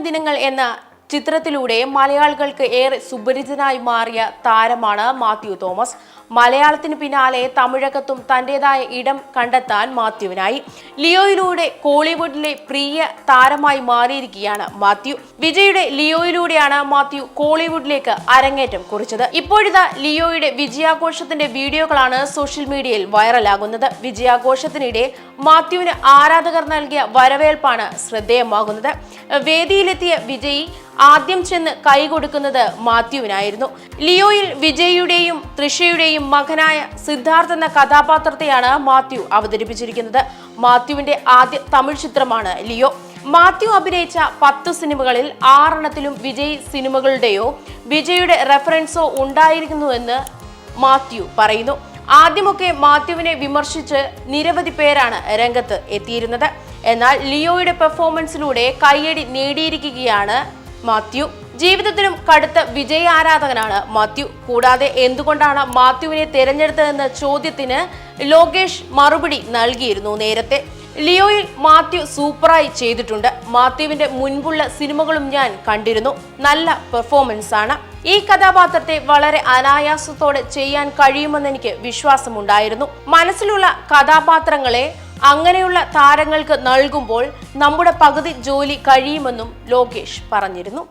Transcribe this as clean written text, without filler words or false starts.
ദിനങ്ങൾ എന്ന ചിത്രത്തിലൂടെ മലയാളികൾക്ക് ഏറെ സുപരിചിതനായി മാറിയ താരമാണ് മാത്യു തോമസ്. മലയാളത്തിന് പിന്നാലെ തമിഴകത്തും തന്റേതായ ഇടം കണ്ടെത്താൻ മാത്യുവിനായി. ലിയോയിലൂടെ കോളിവുഡിലെ പ്രിയ താരമായി മാറിയിരിക്കുകയാണ് മാത്യു. വിജയുടെ ലിയോയിലൂടെയാണ് മാത്യു കോളിവുഡിലേക്ക് അരങ്ങേറ്റം കുറിച്ചത്. ഇപ്പോഴിതാ ലിയോയുടെ വിജയാഘോഷത്തിന്റെ വീഡിയോകളാണ് സോഷ്യൽ മീഡിയയിൽ വൈറലാകുന്നത്. വിജയാഘോഷത്തിനിടെ മാത്യുവിന് ആരാധകർ നൽകിയ വരവേൽപ്പാണ് ശ്രദ്ധേയമാകുന്നത്. വേദിയിലെത്തിയ വിജയ് ആദ്യം ചെന്ന് കൈകൊടുക്കുന്നത് മാത്യുവിനായിരുന്നു. ലിയോയിൽ വിജയുടെയും തൃഷയുടെയും മകനായ സിദ്ധാർത്ഥ് എന്ന കഥാപാത്രത്തെയാണ് മാത്യു അവതരിപ്പിച്ചിരിക്കുന്നത്. മാത്യുവിന്റെ ആദ്യ തമിഴ് ചിത്രമാണ് ലിയോ. മാത്യു അഭിനയിച്ച 10 സിനിമകളിൽ 6 വിജയ് സിനിമകളുടെയോ വിജയുടെ റെഫറൻസോ ഉണ്ടായിരിക്കുന്നുവെന്ന് മാത്യു പറയുന്നു. ആദ്യമൊക്കെ മാത്യുവിനെ വിമർശിച്ച് നിരവധി പേരാണ് രംഗത്ത് എത്തിയിരുന്നത്. എന്നാൽ ലിയോയുടെ പെർഫോമൻസിലൂടെ കയ്യടി നേടിയിരിക്കുകയാണ് മാത്യു. ജീവിതത്തിലും കടുത്ത വിജയ ആരാധകനാണ് മാത്യു. കൂടാതെ എന്തുകൊണ്ടാണ് മാത്യുവിനെ തിരഞ്ഞെടുത്തതെന്ന ചോദ്യത്തിന് ലോകേഷ് മറുപടി നൽകിയിരുന്നു നേരത്തെ. ലിയോയിൽ മാത്യു സൂപ്പറായി ചെയ്തിട്ടുണ്ട്. മാത്യുവിന്റെ മുൻപുള്ള സിനിമകളും ഞാൻ കണ്ടിരുന്നു. നല്ല പെർഫോമൻസ് ആണ്. ഈ കഥാപാത്രത്തെ വളരെ അനായാസത്തോടെ ചെയ്യാൻ കഴിയുമെന്ന് എനിക്ക് വിശ്വാസമുണ്ടായിരുന്നു. മനസ്സിലുള്ള കഥാപാത്രങ്ങളെ അങ്ങനെയുള്ള താരങ്ങൾക്ക് നൽകുമ്പോൾ നമ്മുടെ പകുതി ജോലി കഴിയുമെന്നും ലോകേഷ് പറഞ്ഞിരുന്നു.